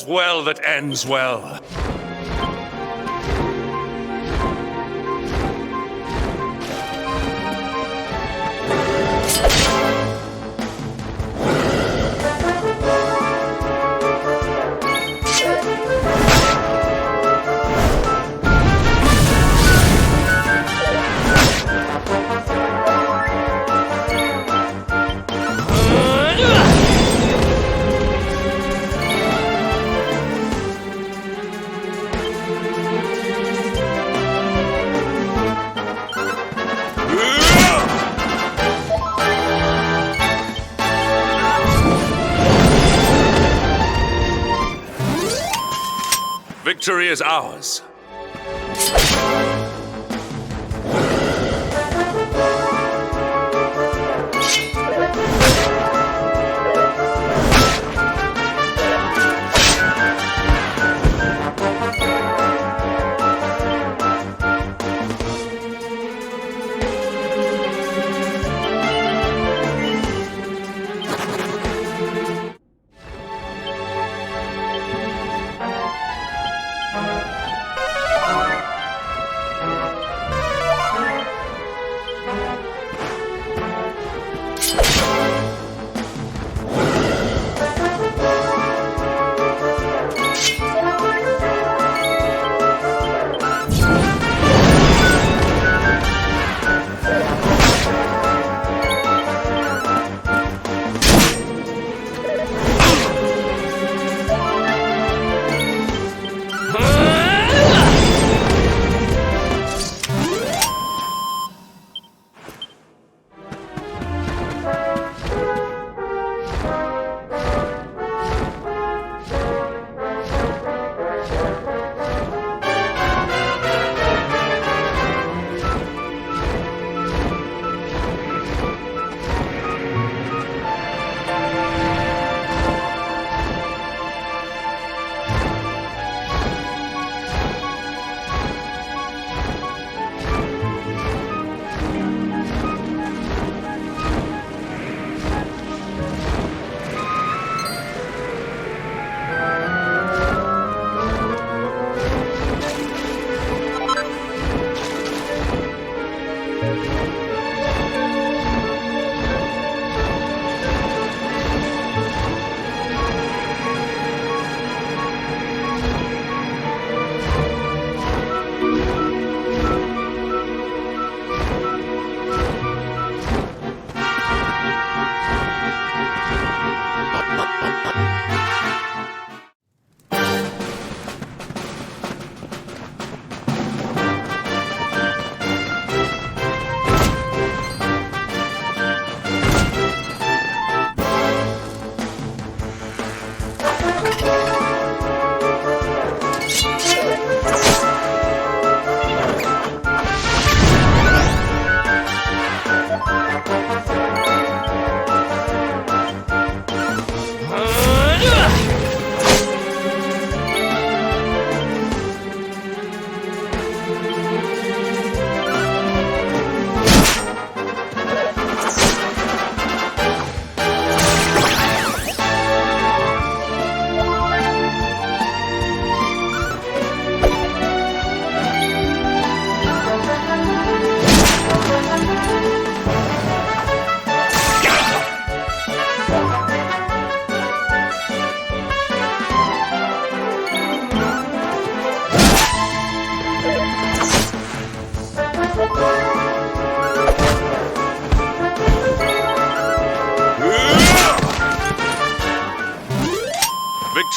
well that ends well. Victory is ours.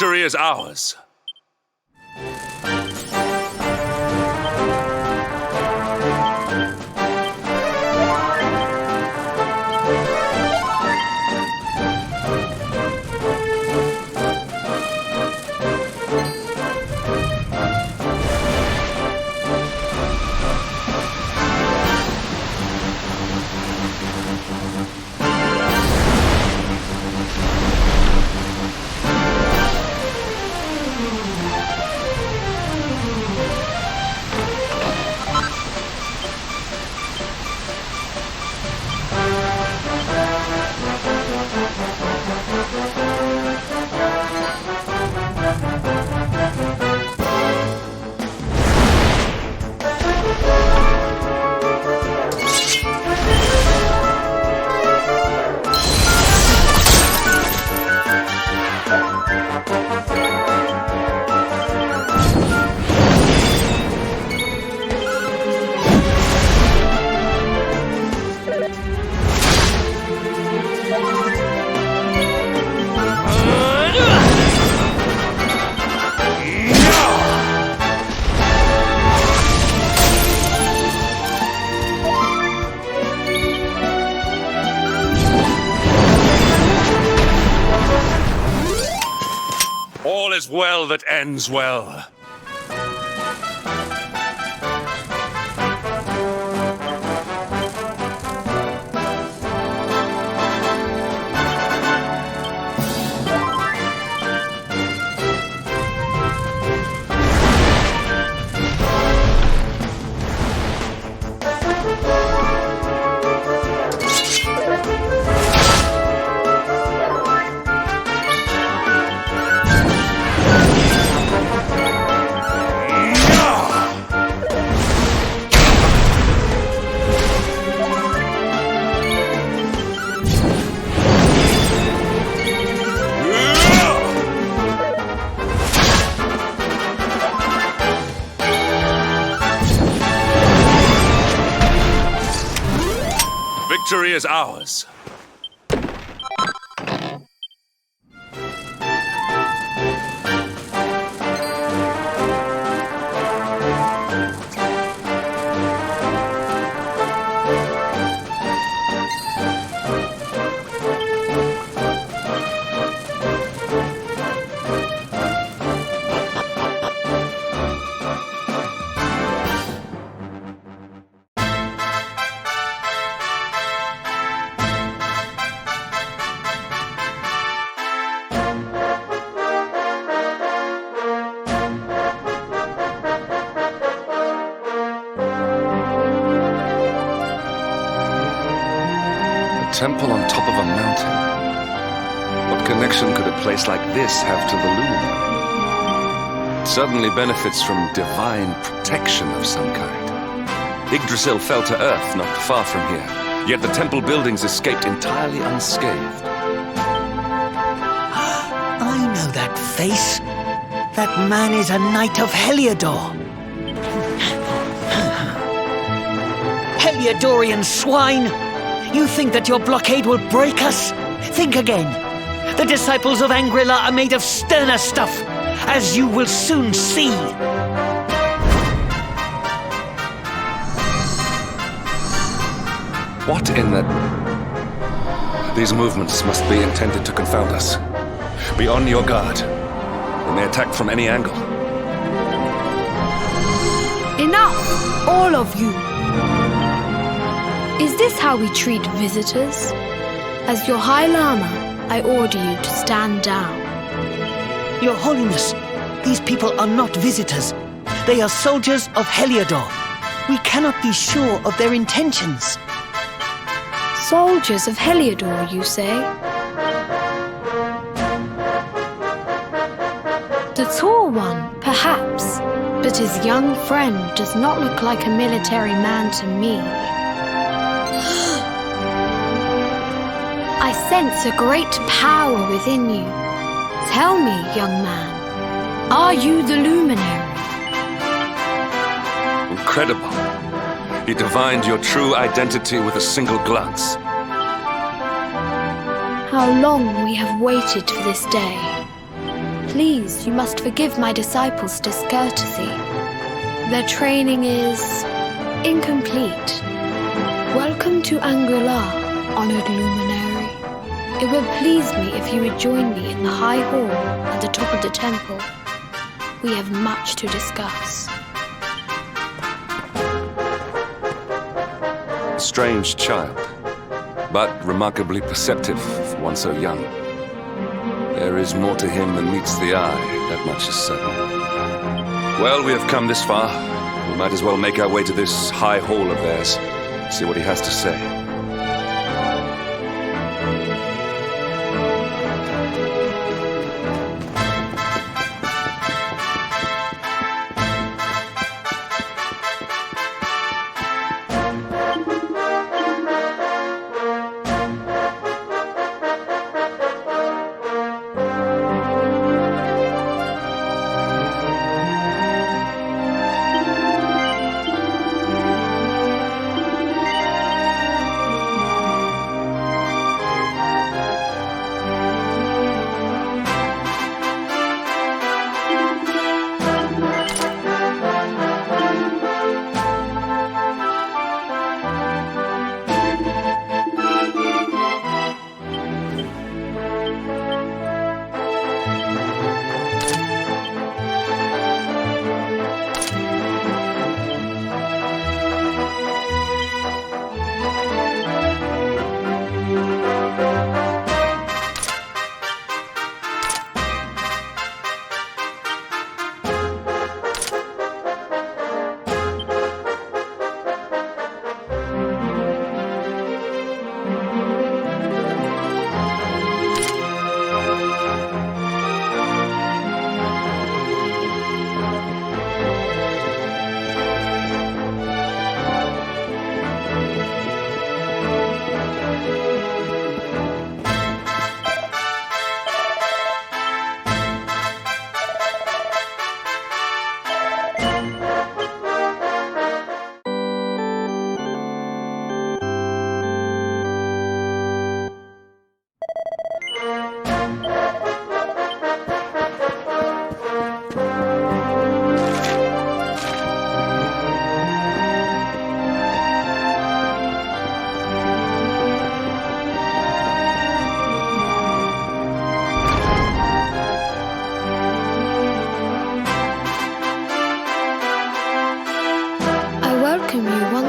Victory is ours. well that ends well. Victory is ours. Temple on top of a mountain. What connection could a place like this have to the luminary? It certainly benefits from divine protection of some kind. Yggdrasil fell to earth not far from here, yet the temple buildings escaped entirely unscathed. I know that face. That man is a knight of Heliodor. Heliodorian swine! You think that your blockade will break us? Think again. The disciples of Angrila are made of sterner stuff, as you will soon see. What in the... These movements must be intended to confound us. Be on your guard. We may attack from any angle. Enough, all of you. Is this how we treat visitors? As your High Lama, I order you to stand down. Your Holiness, these people are not visitors. They are soldiers of Heliodor. We cannot be sure of their intentions. Soldiers of Heliodor, you say? The tall one, perhaps, but his young friend does not look like a military man to me. I sense a great power within you. Tell me, young man, are you the luminary? Incredible. He divined your true identity with a single glance. How long we have waited for this day. Please, you must forgive my disciples' discourtesy. Their training is incomplete. Welcome to Angrila, honored luminary. It would please me if you would join me in the high hall at the top of the temple. We have much to discuss. Strange child, but remarkably perceptive for one so young. There is more to him than meets the eye, that much is certain. Well, we have come this far. We might as well make our way to this high hall of theirs, see what he has to say.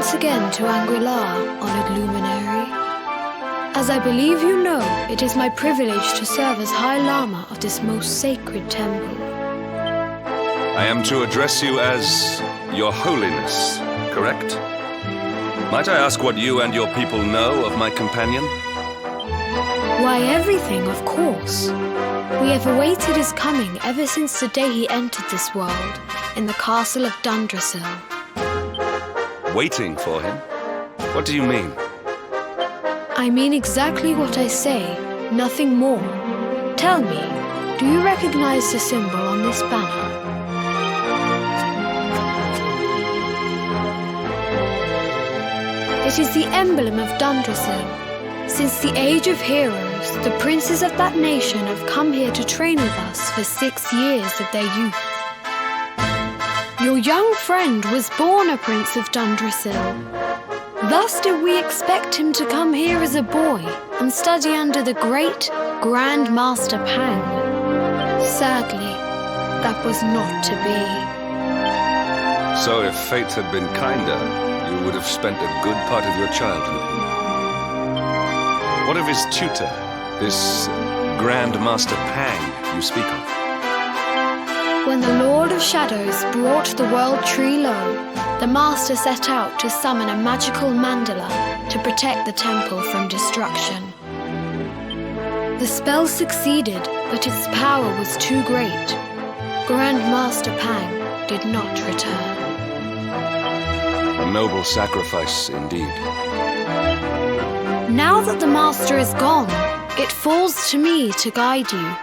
once again to Angri-La, honored luminary. As I believe you know, it is my privilege to serve as High Lama of this most sacred temple. I am to address you as Your Holiness, correct? Might I ask what you and your people know of my companion? Why, everything, of course. We have awaited his coming ever since the day he entered this world, in the castle of Dundrasil. Waiting for him? What do you mean? I mean exactly what I say, nothing more. Tell me, do you recognize the symbol on this banner? It is the emblem of Dundrasil. Since the age of heroes, the princes of that nation have come here to train with us for 6 years of their youth. Your young friend was born a prince of Dundrasil. Thus did we expect him to come here as a boy and study under the great Grand Master Pang. Sadly, that was not to be. So if fate had been kinder, you would have spent a good part of your childhood here. What of his tutor, this Grand Master Pang you speak of? When the Lord of Shadows brought the world tree low, the Master set out to summon a magical mandala to protect the temple from destruction. The spell succeeded, but its power was too great. Grand Master Pang did not return. A noble sacrifice indeed. Now that the Master is gone, it falls to me to guide you.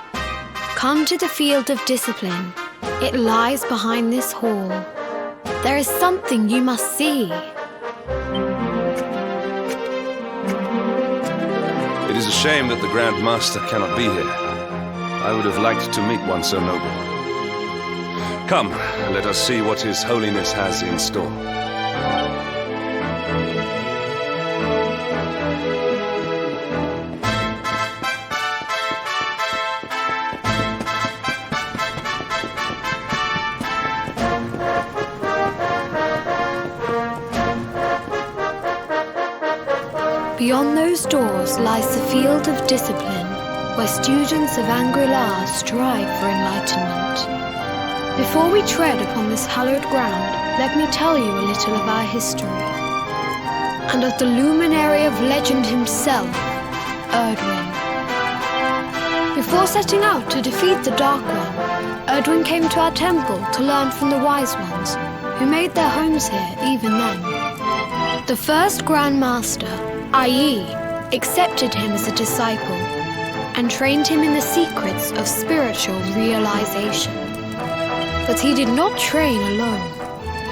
Come to the field of discipline. It lies behind this hall. There is something you must see. It is a shame that the Grand Master cannot be here. I would have liked to meet one so noble. Come, let us see what His Holiness has in store. Beyond those doors lies the field of discipline, where students of Angri-La strive for enlightenment. Before we tread upon this hallowed ground, let me tell you a little of our history, and of the luminary of legend himself, Erdwin. Before setting out to defeat the Dark One, Erdwin came to our temple to learn from the Wise Ones, who made their homes here even then. The first Grand Master, i.e., accepted him as a disciple and trained him in the secrets of spiritual realization. But he did not train alone.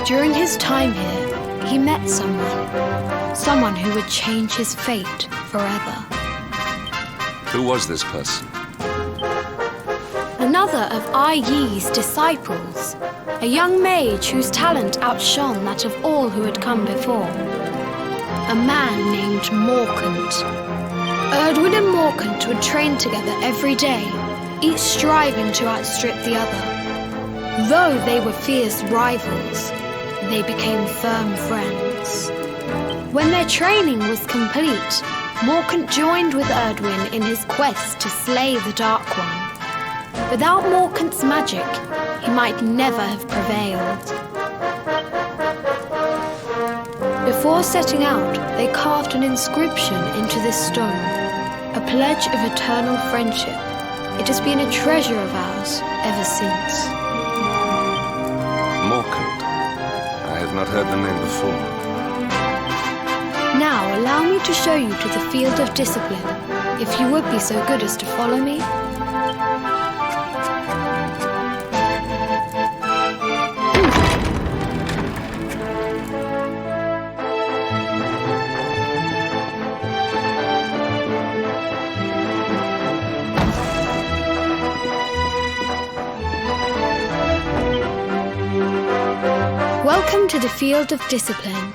During his time here, he met someone who would change his fate forever. Who was this person? Another of Ai Yi's disciples, a young mage whose talent outshone that of all who had come before. A man named Morkant. Erdwin and Morkant would train together every day, each striving to outstrip the other. Though they were fierce rivals, they became firm friends. When their training was complete, Morkant joined with Erdwin in his quest to slay the Dark One. Without Morkant's magic, he might never have prevailed. Before setting out, they carved an inscription into this stone, a pledge of eternal friendship. It has been a treasure of ours ever since. Morkant. I have not heard the name before. Now allow me to show you to the field of discipline, if you would be so good as to follow me. Welcome to the field of discipline.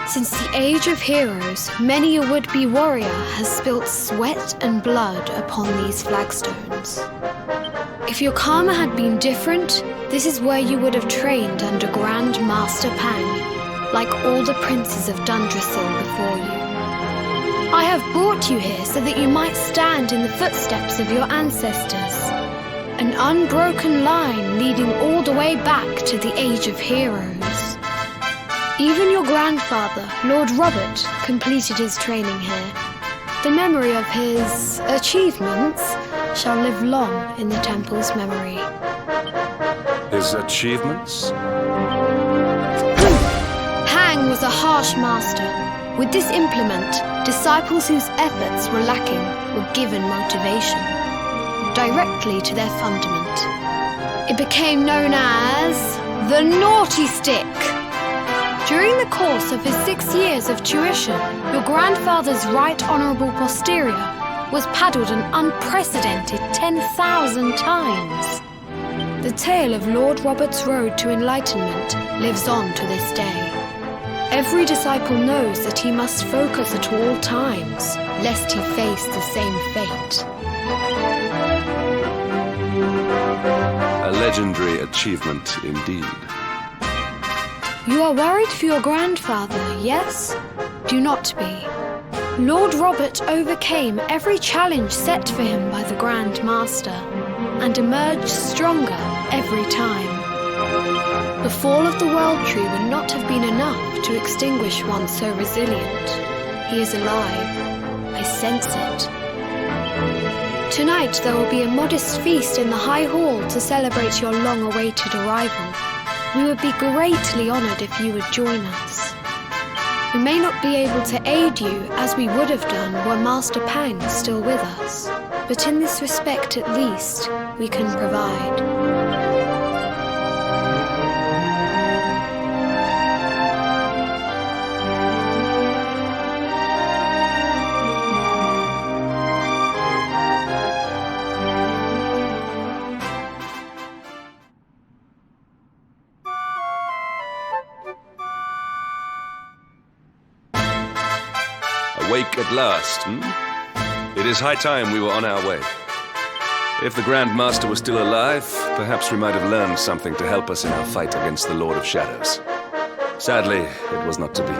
Since the age of heroes, many a would-be warrior has spilt sweat and blood upon these flagstones. If your karma had been different, this is where you would have trained under Grand Master Pang. like all the princes of Dundrasil before you. I have brought you here so that you might stand in the footsteps of your ancestors. An unbroken line leading all the way back to the Age of Heroes. Even your grandfather, Lord Robert, completed his training here. The memory of his achievements shall live long in the temple's memory. His achievements? Pang was a harsh master. With this implement, disciples whose efforts were lacking were given motivation, directly to their fundament. It became known as the Naughty Stick. During the course of his 6 years of tuition, your grandfather's right honourable posterior was paddled an unprecedented 10,000 times. The tale of Lord Robert's road to enlightenment lives on to this day. Every disciple knows that he must focus at all times, lest he face the same fate. A legendary achievement indeed. You are worried for your grandfather, yes? Do not be. Lord Robert overcame every challenge set for him by the Grand Master, and emerged stronger every time. The fall of the World Tree would not have been enough to extinguish one so resilient. He is alive. I sense it. Tonight there will be a modest feast in the High Hall to celebrate your long-awaited arrival. We would be greatly honoured if you would join us. We may not be able to aid you as we would have done were Master Pang still with us, but in this respect at least, we can provide. Awake at last, It is high time we were on our way. If the Grand Master was still alive, perhaps we might have learned something to help us in our fight against the Lord of Shadows. Sadly, it was not to be.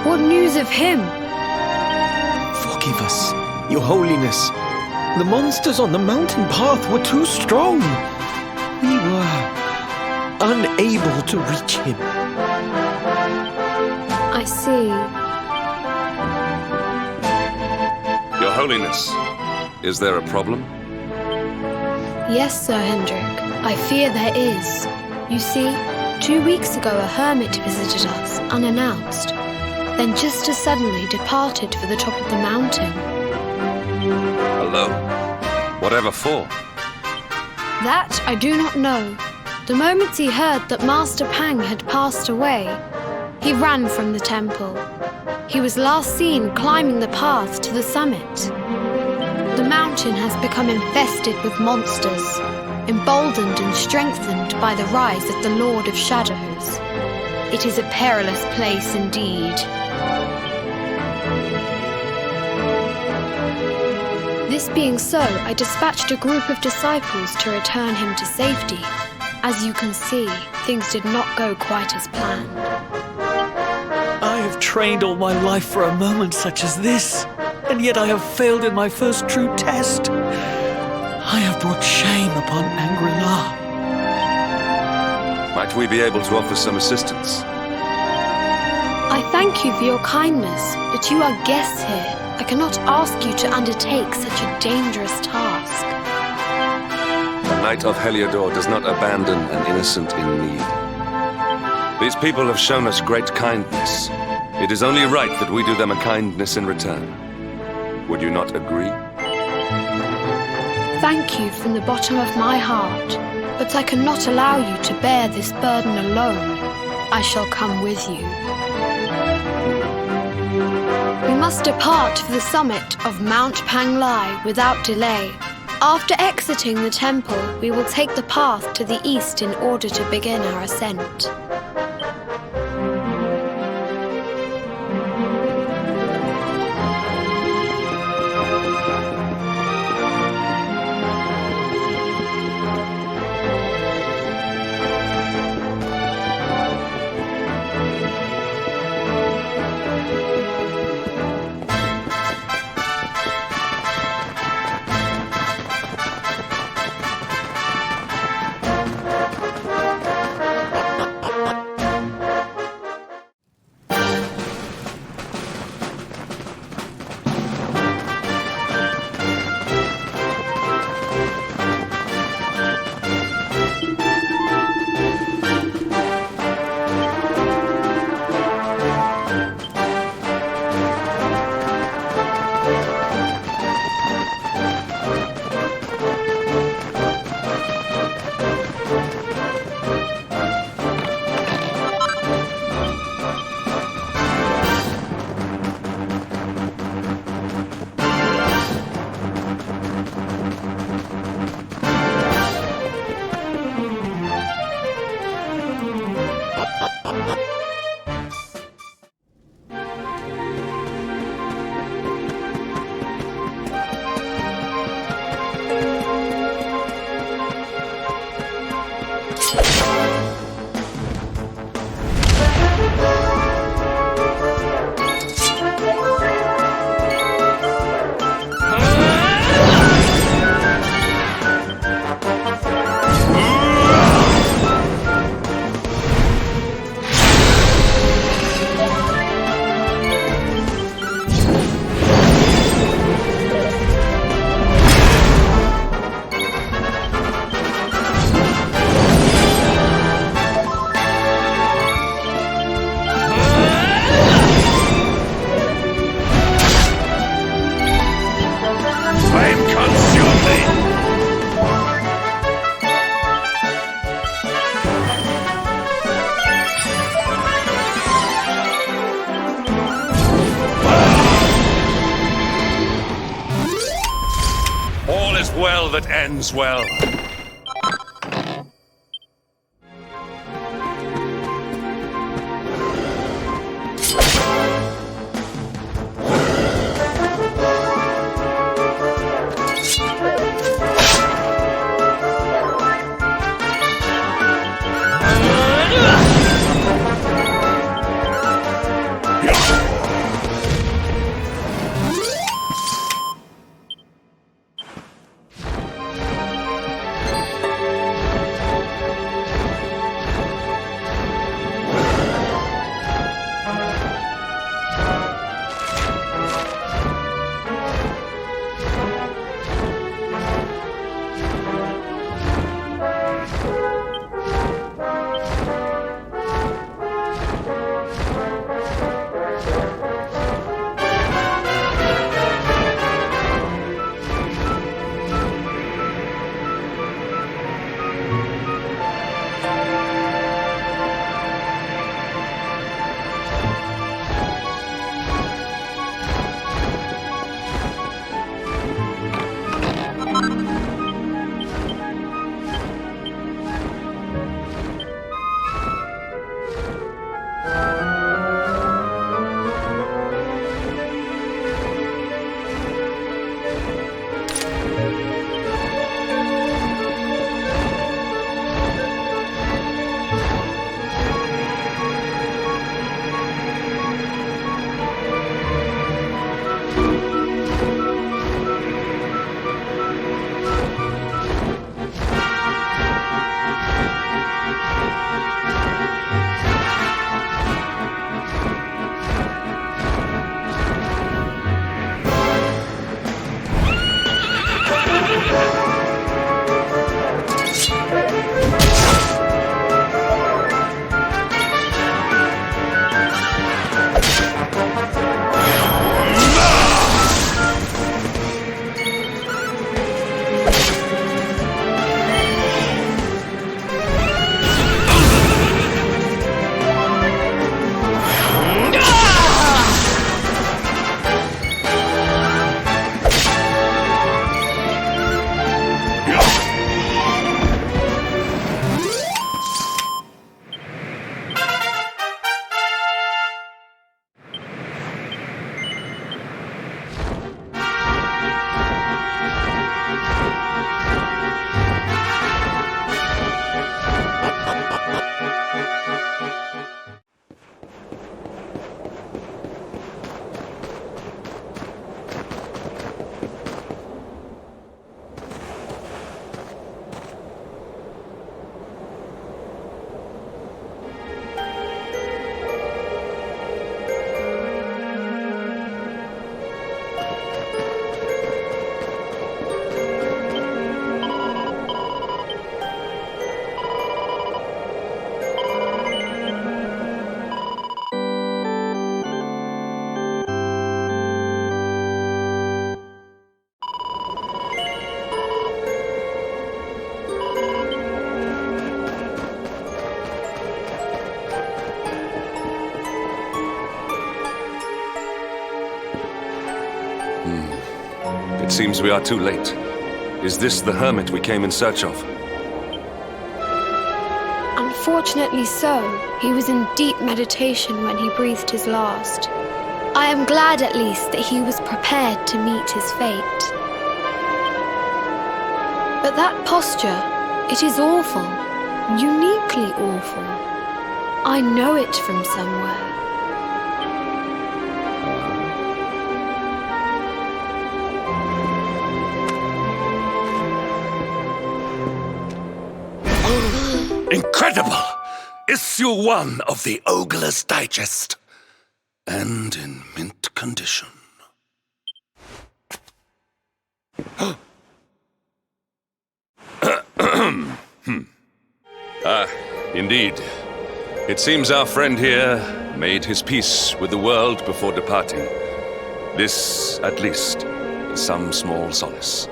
What news of him? Forgive us, Your Holiness. The monsters on the mountain path were too strong. We were unable to reach him. I see. Your Holiness, is there a problem? Yes, Sir Hendrik. I fear there is. You see, 2 weeks ago a hermit visited us, unannounced, then just as suddenly departed for the top of the mountain. Alone? Whatever for? That I do not know. The moment he heard that Master Pang had passed away, he ran from the temple. He was last seen climbing the path to the summit. The mountain has become infested with monsters. emboldened and strengthened by the rise of the Lord of Shadows. It is a perilous place indeed. This being so, I dispatched a group of disciples to return him to safety. As you can see, things did not go quite as planned. I have trained all my life for a moment such as this, and yet I have failed in my first true test. I have brought shame upon Angri-La. Might we be able to offer some assistance? I thank you for your kindness, but you are guests here. I cannot ask you to undertake such a dangerous task. The Knight of Heliodor does not abandon an innocent in need. These people have shown us great kindness. It is only right that we do them a kindness in return. Would you not agree? Thank you from the bottom of my heart, but I cannot allow you to bear this burden alone. I shall come with you. We must depart for the summit of Mount Panglai without delay. After exiting the temple, we will take the path to the east in order to begin our ascent. Well that ends well. seems we are too late. Is this the hermit we came in search of? Unfortunately so. He was in deep meditation when he breathed his last. I am glad at least that he was prepared to meet his fate. But that posture, it is awful. Uniquely awful. I know it from somewhere. Incredible! Issue 1 of the Ogler's Digest. And in mint condition. Indeed. It seems our friend here made his peace with the world before departing. This, at least, is some small solace.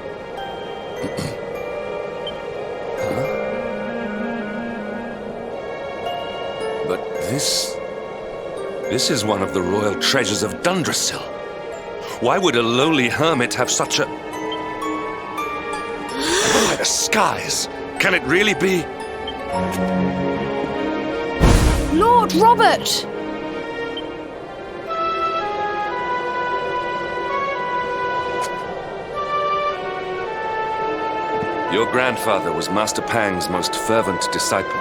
But this is one of the royal treasures of Dundrasil. Why would a lowly hermit have such a... By the skies! Can it really be? Lord Robert! Your grandfather was Master Pang's most fervent disciple.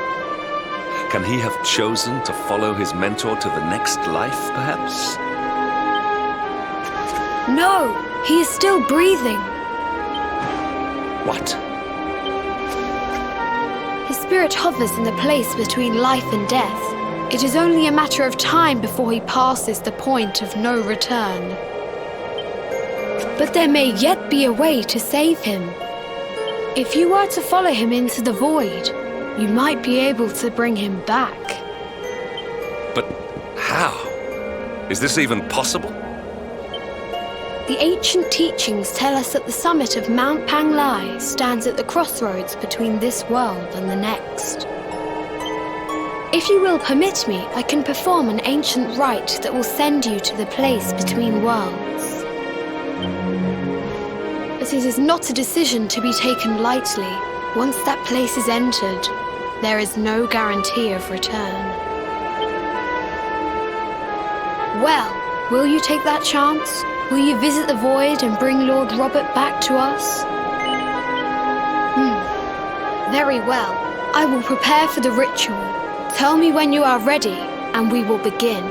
Can he have chosen to follow his mentor to the next life, perhaps? No, he is still breathing. What? His spirit hovers in the place between life and death. It is only a matter of time before he passes the point of no return. But there may yet be a way to save him. If you were to follow him into the void, you might be able to bring him back. But how? Is this even possible? The ancient teachings tell us that the summit of Mount Panglai stands at the crossroads between this world and the next. If you will permit me, I can perform an ancient rite that will send you to the place between worlds. But it is not a decision to be taken lightly. Once that place is entered, there is no guarantee of return. Well, will you take that chance? Will you visit the void and bring Lord Robert back to us? Very well. I will prepare for the ritual. Tell me when you are ready, and we will begin.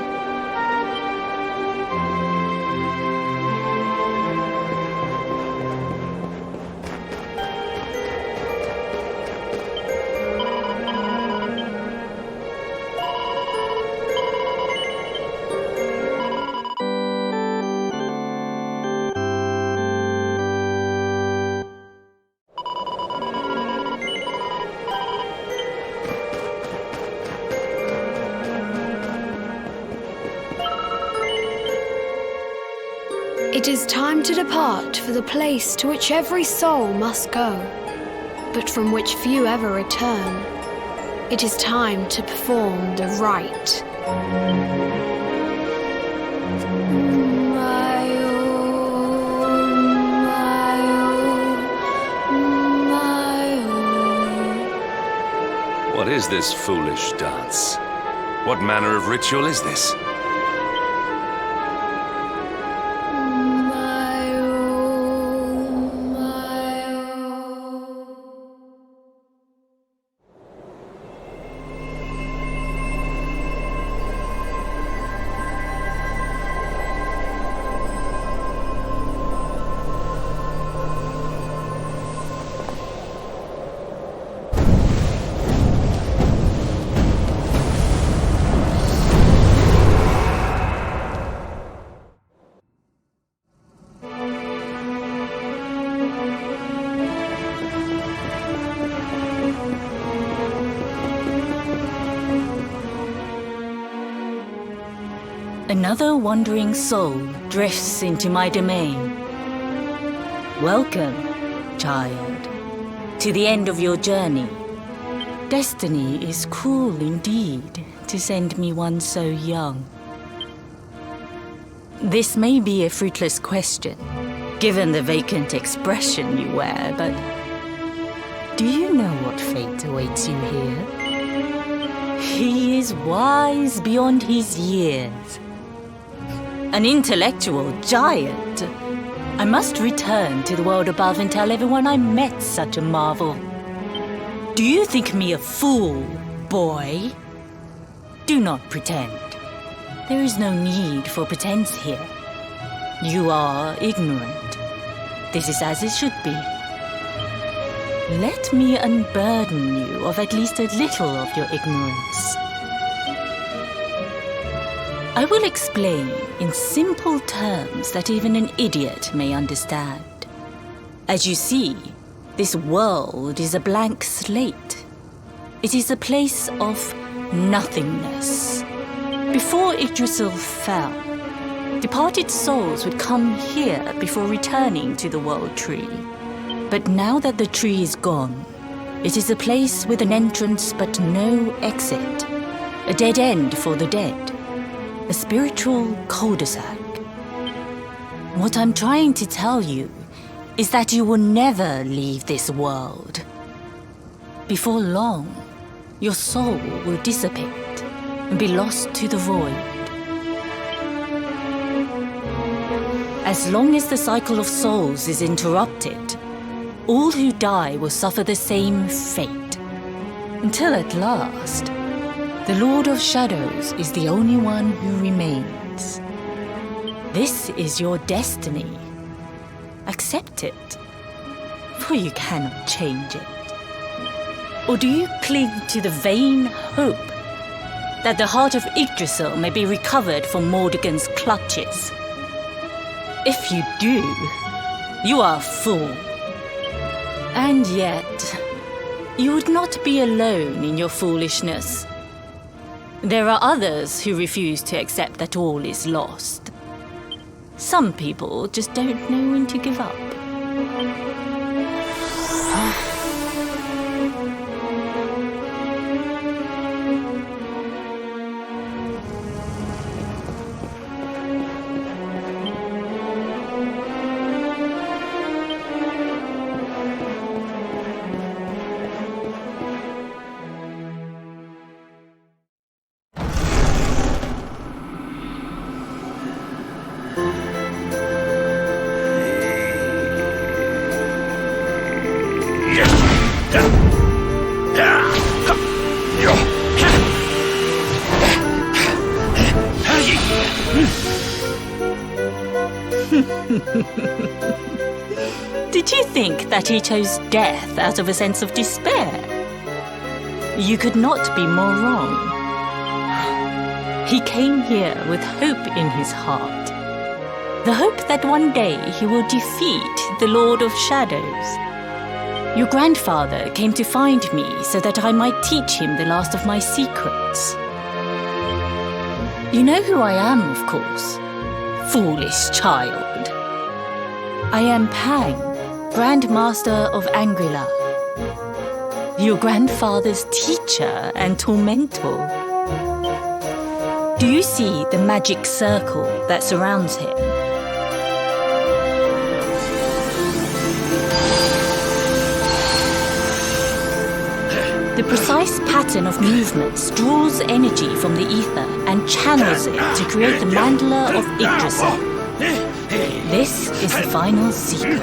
It is time to depart for the place to which every soul must go, but from which few ever return. It is time to perform the rite. What is this foolish dance? What manner of ritual is this? Another wandering soul drifts into my domain. Welcome, child, to the end of your journey. Destiny is cruel indeed to send me one so young. This may be a fruitless question, given the vacant expression you wear, but do you know what fate awaits you here? He is wise beyond his years. An intellectual giant. I must return to the world above and tell everyone I met such a marvel. Do you think me a fool, boy? Do not pretend. There is no need for pretense here. You are ignorant. This is as it should be. Let me unburden you of at least a little of your ignorance. I will explain in simple terms that even an idiot may understand. As you see, this world is a blank slate. It is a place of nothingness. Before Yggdrasil fell, departed souls would come here before returning to the World Tree. But now that the tree is gone, it is a place with an entrance but no exit. A dead end for the dead. A spiritual cul-de-sac. What I'm trying to tell you is that you will never leave this world. Before long, your soul will dissipate and be lost to the void. As long as the cycle of souls is interrupted, all who die will suffer the same fate. Until at last, the Lord of Shadows is the only one who remains. This is your destiny. Accept it, for you cannot change it. Or do you cling to the vain hope that the heart of Yggdrasil may be recovered from Mordegon's clutches? If you do, you are a fool. And yet, you would not be alone in your foolishness. There are others who refuse to accept that all is lost. Some people just don't know when to give up. Did you think that he chose death out of a sense of despair? You could not be more wrong. He came here with hope in his heart. The hope that one day he will defeat the Lord of Shadows. Your grandfather came to find me so that I might teach him the last of my secrets. You know who I am, of course. Foolish child. I am Pang, Grand Master of Angrila. Your grandfather's teacher and tormentor. Do you see the magic circle that surrounds him? The precise pattern of movements draws energy from the ether and channels it to create the mandala of Yggdrasil. This is the final secret.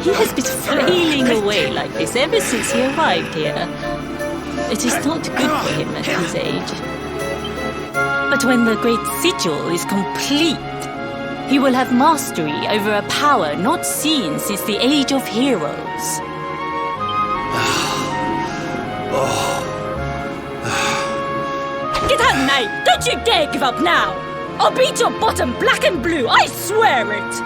He has been flailing away like this ever since he arrived here. It is not good for him at his age. But when the great sigil is complete, he will have mastery over a power not seen since the Age of Heroes. Get out, knight! Don't you dare give up now! I'll beat your bottom black and blue, I swear it!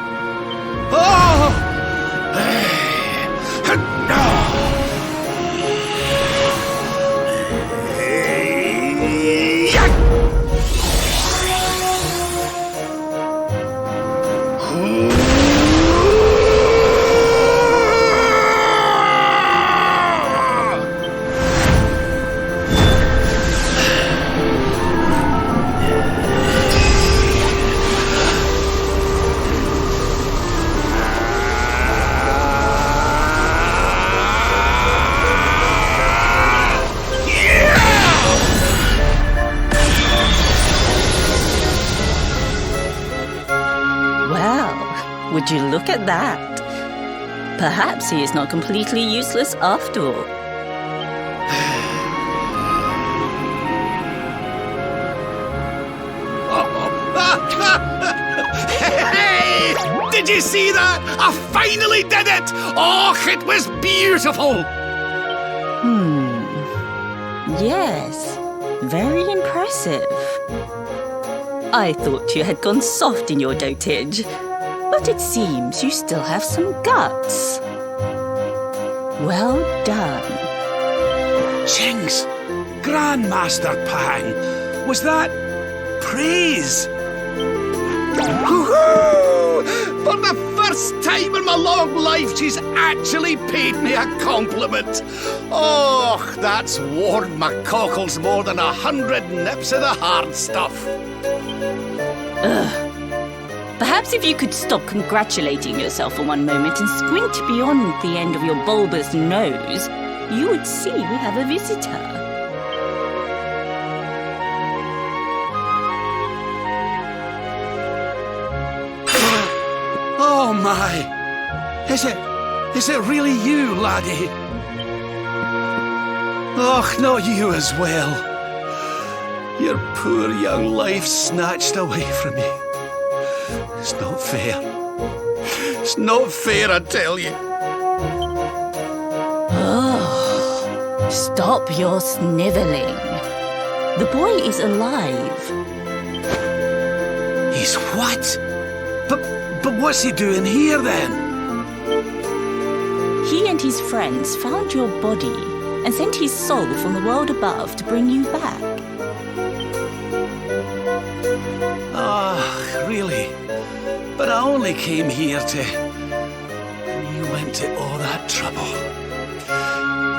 Would you look at that? Perhaps he is not completely useless after all. Hey! Did you see that? I finally did it! Oh, it was beautiful! Yes, very impressive. I thought you had gone soft in your dotage, but it seems you still have some guts. Well done. Jinx! Grandmaster Pang! Was that praise? Woohoo! For the first time in my long life, she's actually paid me a compliment. Oh, that's warmed my cockles more than 100 nips of the hard stuff. Perhaps if you could stop congratulating yourself for one moment and squint beyond the end of your bulbous nose, you would see we have a visitor. Oh my! Is it really you, laddie? Och, not you as well. Your poor young life snatched away from you. It's not fair. It's not fair, I tell you. Stop your sniveling. The boy is alive. He's what? But what's he doing here then? He and his friends found your body and sent his soul from the world above to bring you back. Ah, really? But I only came here to... And you went to all that trouble.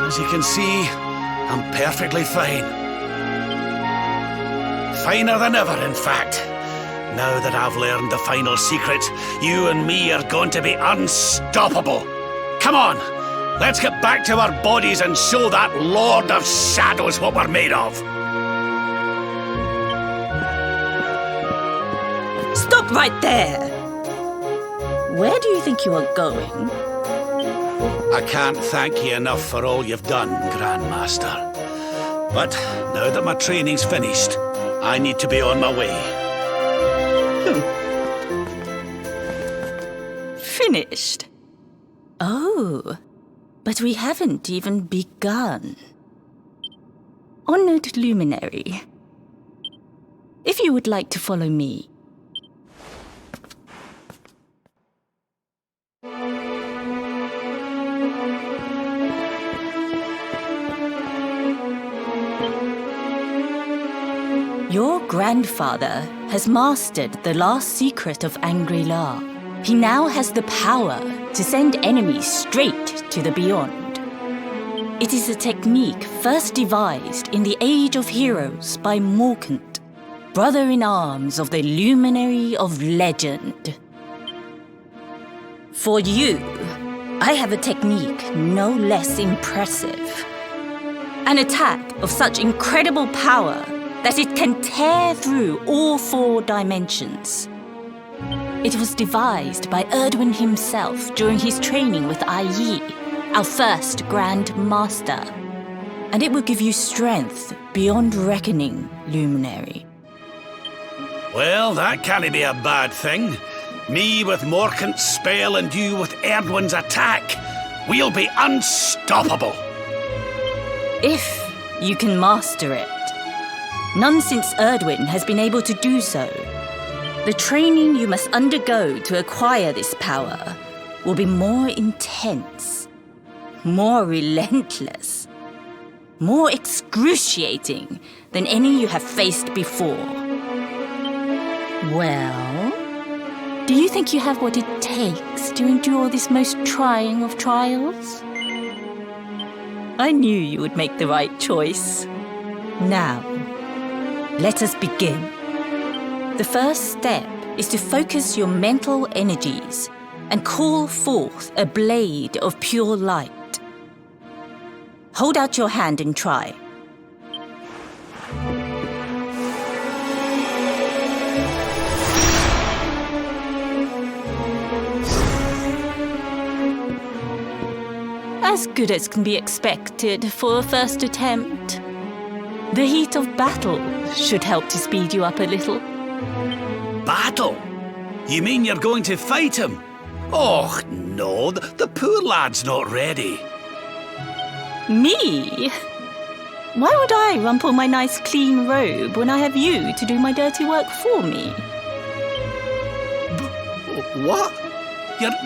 As you can see, I'm perfectly fine. Finer than ever, in fact. Now that I've learned the final secret, you and me are going to be unstoppable. Come on, let's get back to our bodies and show that Lord of Shadows what we're made of. Stop right there! Where do you think you are going? I can't thank you enough for all you've done, Grandmaster. But now that my training's finished, I need to be on my way. Finished? Oh, but we haven't even begun. Honored Luminary, if you would like to follow me. Your grandfather has mastered the last secret of Angri-La. He now has the power to send enemies straight to the beyond. It is a technique first devised in the Age of Heroes by Morkant, brother-in-arms of the Luminary of Legend. For you, I have a technique no less impressive. An attack of such incredible power that it can tear through all 4 dimensions. It was devised by Erdwin himself during his training with Ai, our first Grand Master. And it will give you strength beyond reckoning, Luminary. Well, that can't be a bad thing. Me with Morkant's spell and you with Erdwin's attack. We'll be unstoppable. If you can master it. None since Erdwin has been able to do so. The training you must undergo to acquire this power will be more intense, more relentless, more excruciating than any you have faced before. Well, do you think you have what it takes to endure this most trying of trials? I knew you would make the right choice. Now, let us begin. The first step is to focus your mental energies and call forth a blade of pure light. Hold out your hand and try. as good as can be expected for a first attempt. The heat of battle should help to speed you up a little. Battle? You mean you're going to fight him? Oh, no, the poor lad's not ready. Me? Why would I rumple my nice clean robe when I have you to do my dirty work for me? What?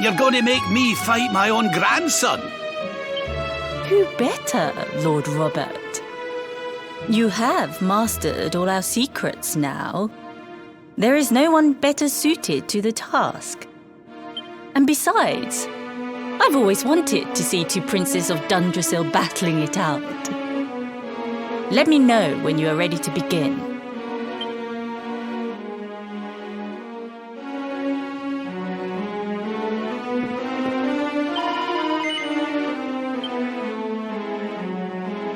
You're going to make me fight my own grandson? Who better, Lord Robert? You have mastered all our secrets now. There is no one better suited to the task. And besides, I've always wanted to see two princes of Dundrasil battling it out. Let me know when you are ready to begin.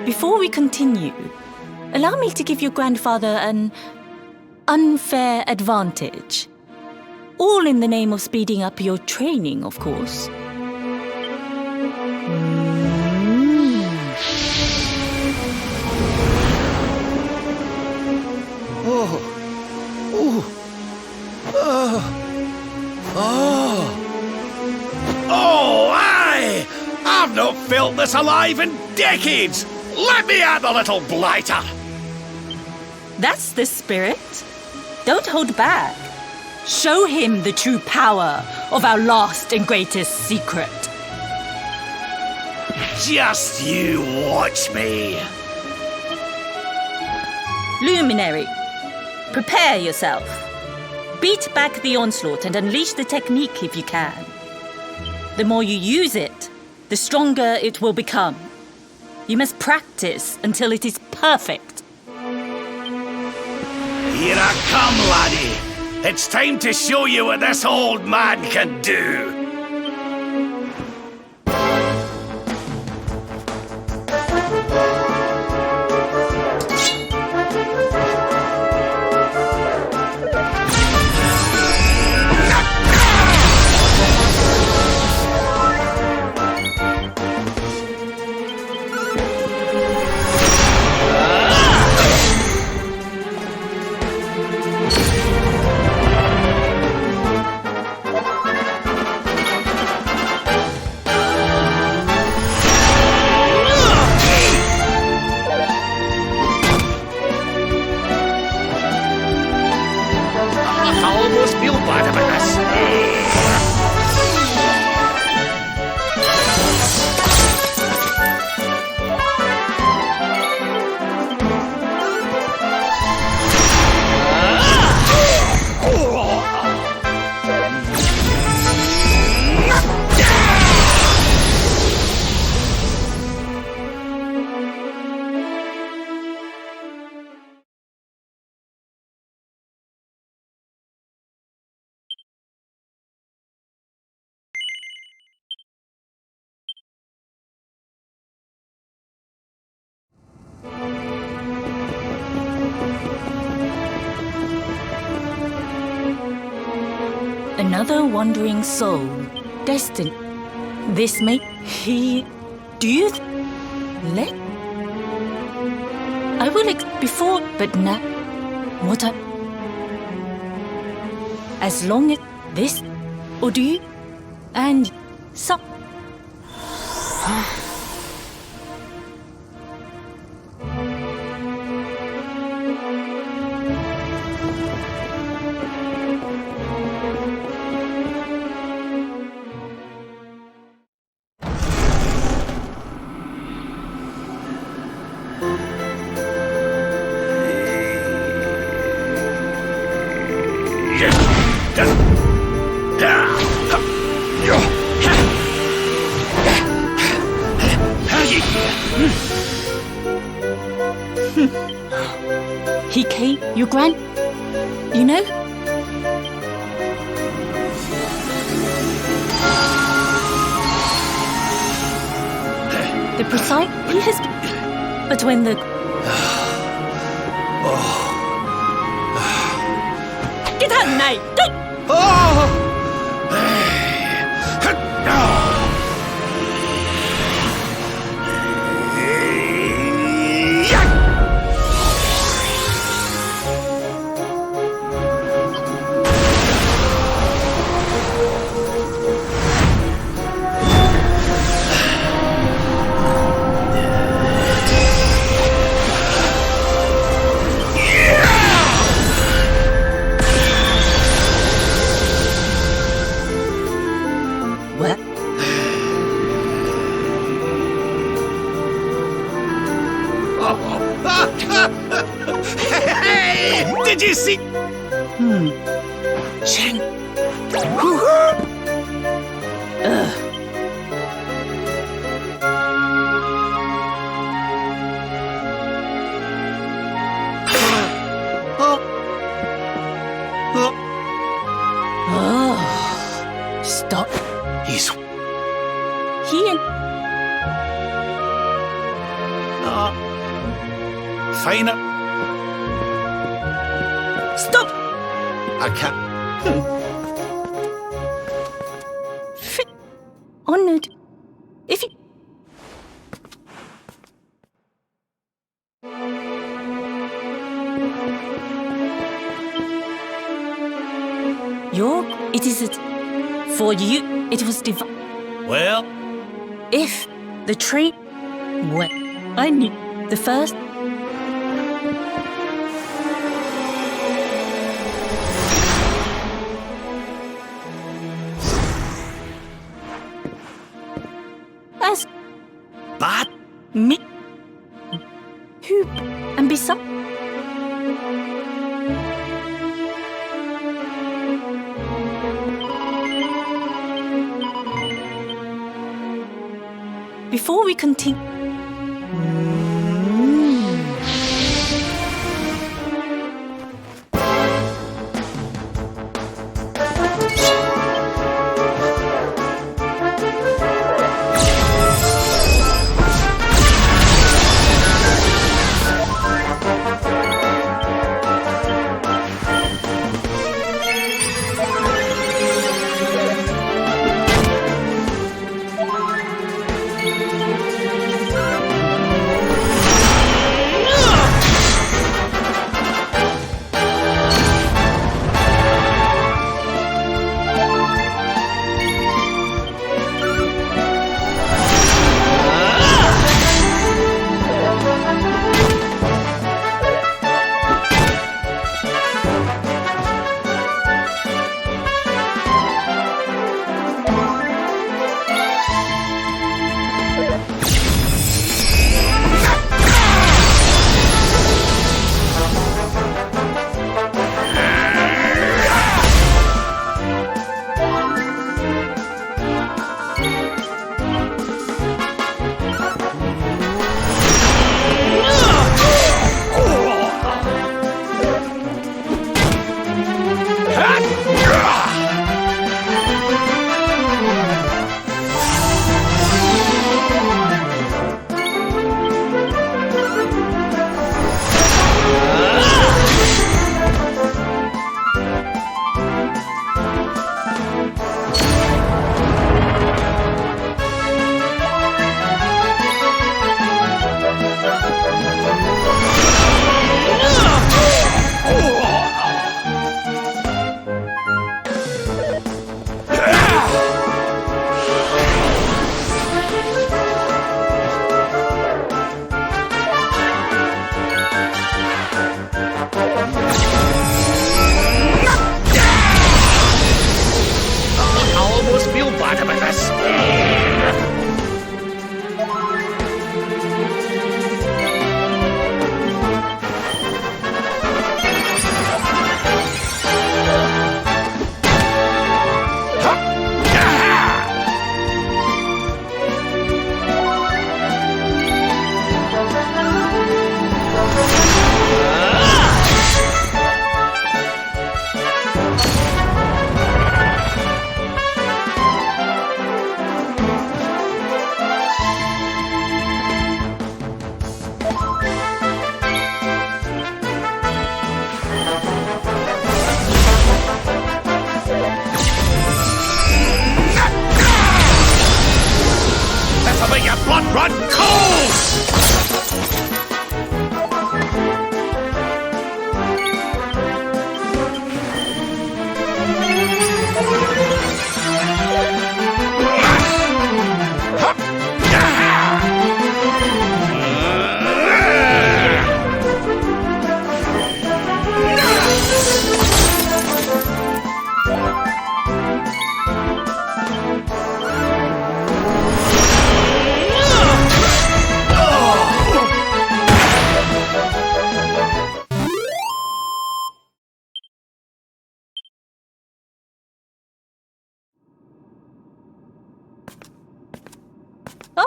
Before we continue, allow me to give your grandfather an unfair advantage. All in the name of speeding up your training, of course. Oh, aye! I've not felt this alive in decades! Let me at the little blighter! That's the spirit. Don't hold back. Show him the true power of our last and greatest secret. Just you watch me. Luminary, prepare yourself. Beat back the onslaught and unleash the technique if you can. The more you use it, the stronger it will become. You must practice until it is perfect. Here I come, laddie. It's time to show you what this old man can do. Another wandering soul, destined. This may he. Do you let? I will before, but now. What I. As long as this, or do you? And some. He came, your grand, you know? The precise, he has, but when the... Get out, Knight! Hey, did you see? Cheng. Stop. He's Here. fine. Stop. I can't. Honored. If you... York, it is it. For you, it was divine. Well, If the train... Well, I knew the first... As bad. me... Who... And beside... Before we continue...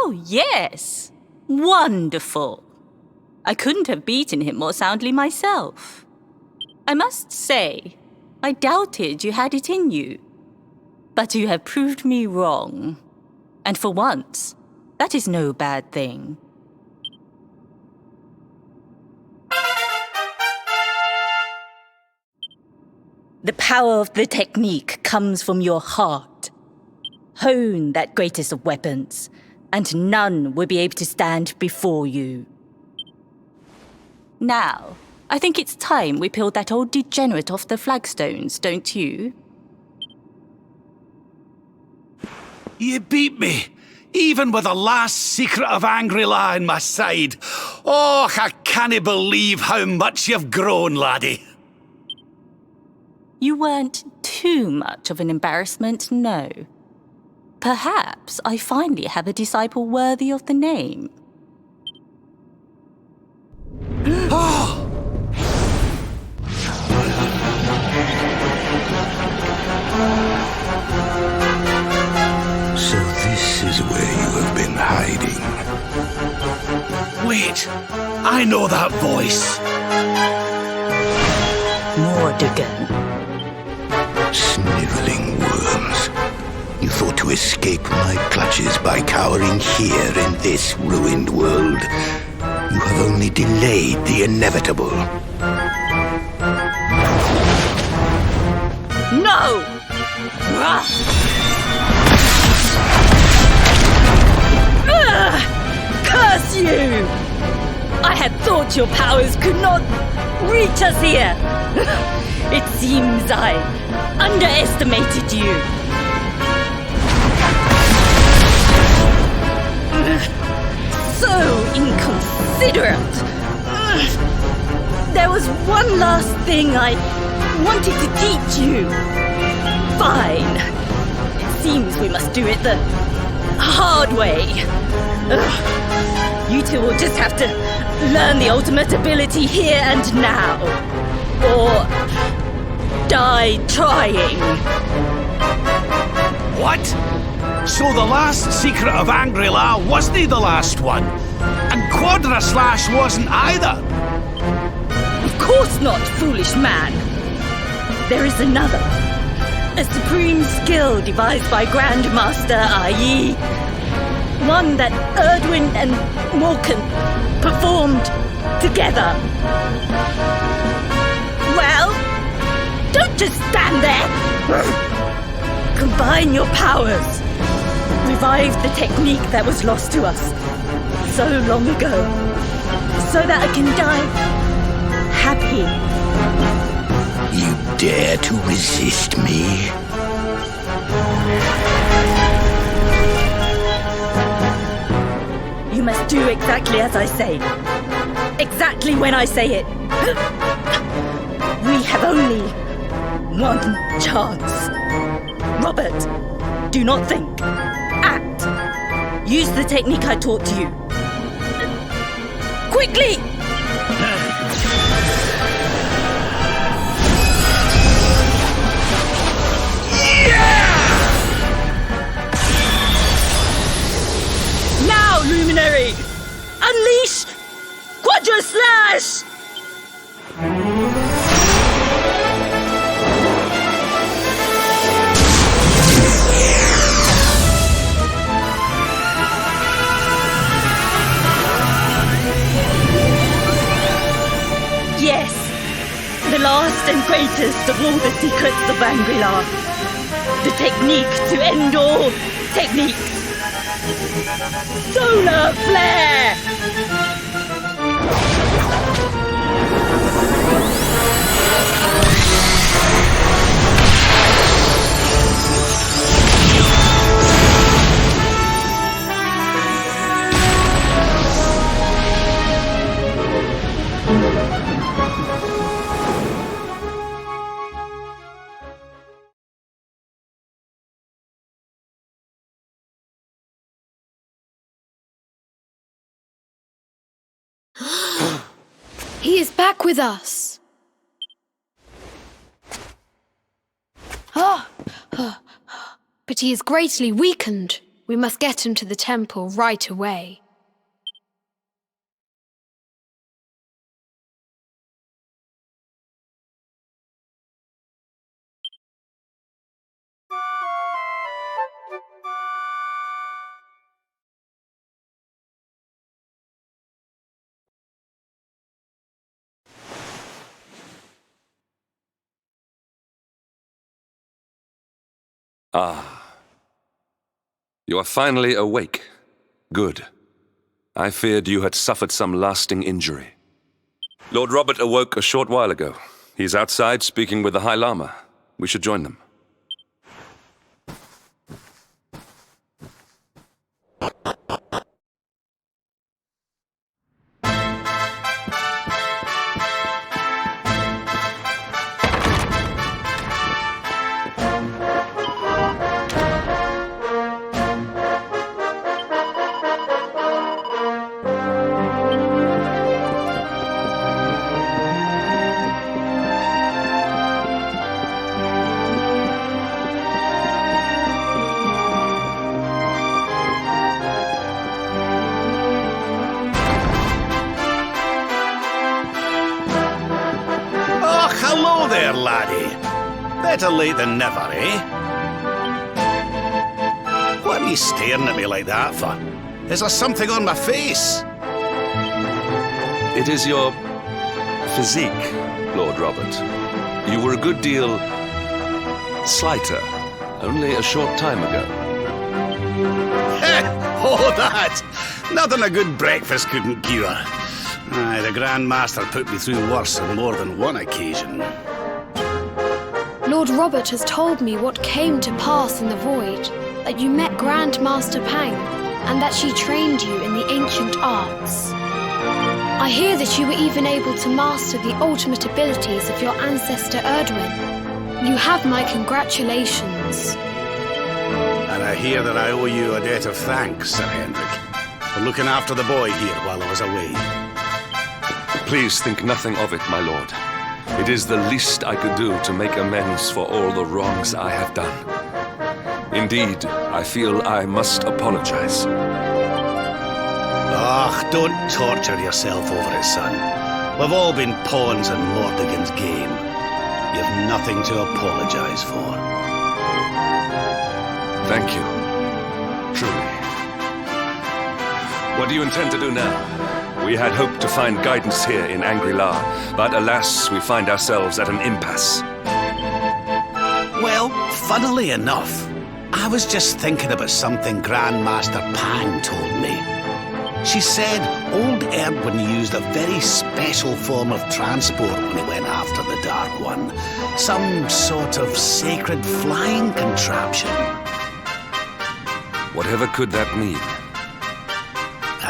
Oh, yes. Wonderful. I couldn't have beaten him more soundly myself. I must say, I doubted you had it in you. But you have proved me wrong. And for once, that is no bad thing. The power of the technique comes from your heart. Hone that greatest of weapons, and none will be able to stand before you. Now, I think it's time we peeled that old degenerate off the flagstones, don't you? You beat me, even with the last secret of Angri-La in my side. Oh, I can't believe how much you've grown, laddie. You weren't too much of an embarrassment, no. Perhaps I finally have a disciple worthy of the name. So this is where you have been hiding. Wait, I know that voice. Mordegon. Sniveling worms. You thought to escape my clutches by cowering here in this ruined world. You have only delayed the inevitable. No! Curse you! I had thought your powers could not reach us here. It seems I underestimated you. So inconsiderate. There was one last thing I wanted to teach you. Fine. It seems we must do it the hard way. You two will just have to learn the ultimate ability here and now. Or die trying. What? So the last secret of Angri-La wasn't the last one? And Quadra Slash wasn't either? Of course not, foolish man. There is another. A supreme skill devised by Grandmaster Ai. One that Erdwin and Morkan performed together. Well, don't just stand there. Combine your powers. Revive the technique that was lost to us so long ago, so that I can die happy. You dare to resist me? You must do exactly as I say. Exactly when I say it. We have only one chance. Robert, do not think. Act. Use the technique I taught you. Quickly! Now, Luminary! Unleash Quadra Slash! Yes, the last and greatest of all the secrets of Angri-La. The technique to end all techniques. Solar Flare! He is back with us. But he is greatly weakened. We must get into the temple right away. Ah. You are finally awake. Good. I feared you had suffered some lasting injury. Lord Robert awoke a short while ago. He's outside speaking with the High Lama. We should join them. Hello there, laddie. Better late than never, eh? What are you staring at me like that for? Is there something on my face? It is your physique, Lord Robert. You were a good deal slighter only a short time ago. Oh, that! Nothing a good breakfast couldn't cure. Aye, the Grand Master put me through worse on more than one occasion. Lord Robert has told me what came to pass in the void, that you met Grand Master Pang, and that she trained you in the ancient arts. I hear that you were even able to master the ultimate abilities of your ancestor Erdwin. You have my congratulations. And I hear that I owe you a debt of thanks, Sir Hendrik, for looking after the boy here while I was away. Please think nothing of it, my lord. It is the least I could do to make amends for all the wrongs I have done. Indeed, I feel I must apologize. Ah, don't torture yourself over it, son. We've all been pawns in Mordegon's game. You've nothing to apologize for. Thank you. Truly. What do you intend to do now? We had hoped to find guidance here in Angri-La, but alas, we find ourselves at an impasse. Well, funnily enough, I was just thinking about something Grandmaster Pang told me. She said old Erdwin used a very special form of transport when he went after the Dark One. Some sort of sacred flying contraption. Whatever could that mean?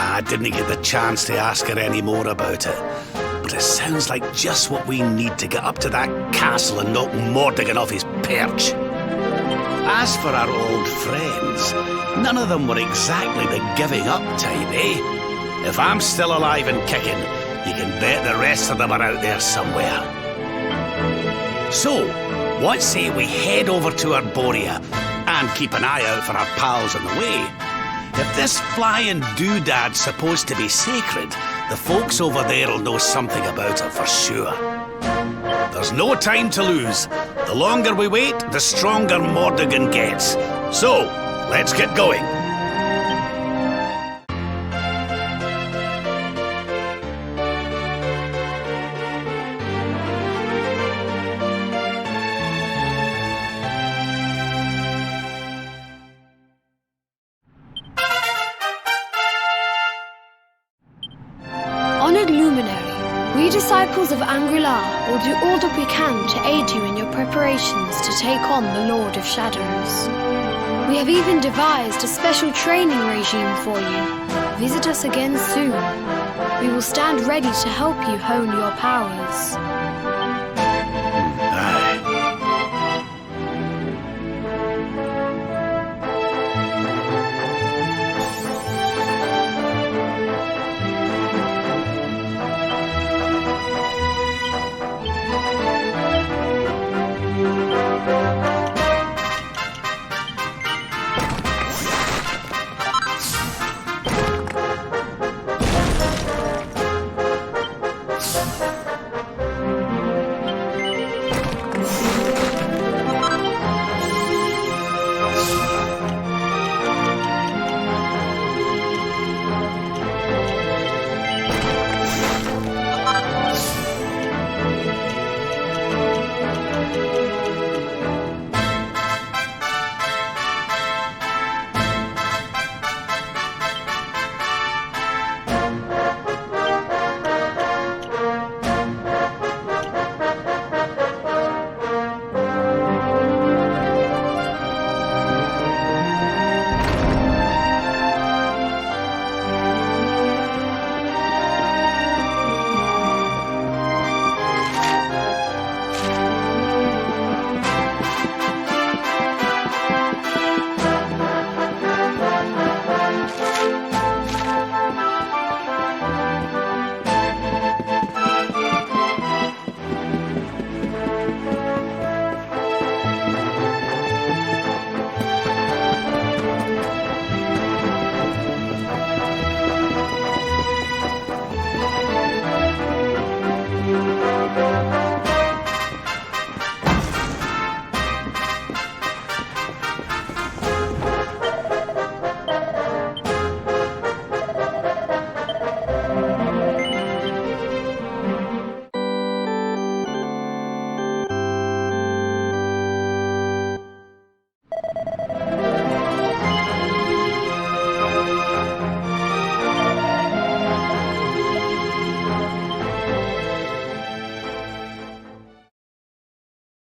I didn't get the chance to ask her any more about it, but it sounds like just what we need to get up to that castle and knock Mordegon off his perch. As for our old friends, none of them were exactly the giving up type, eh? If I'm still alive and kicking, you can bet the rest of them are out there somewhere. So, what say we head over to Arborea and keep an eye out for our pals on the way? If this flying doodad's supposed to be sacred, the folks over there'll know something about it for sure. There's no time to lose. The longer we wait, the stronger Mordegon gets. So, let's get going. Honored Luminary, we disciples of Angri-La will do all that we can to aid you in your preparations to take on the Lord of Shadows. We have even devised a special training regime for you. Visit us again soon. We will stand ready to help you hone your powers.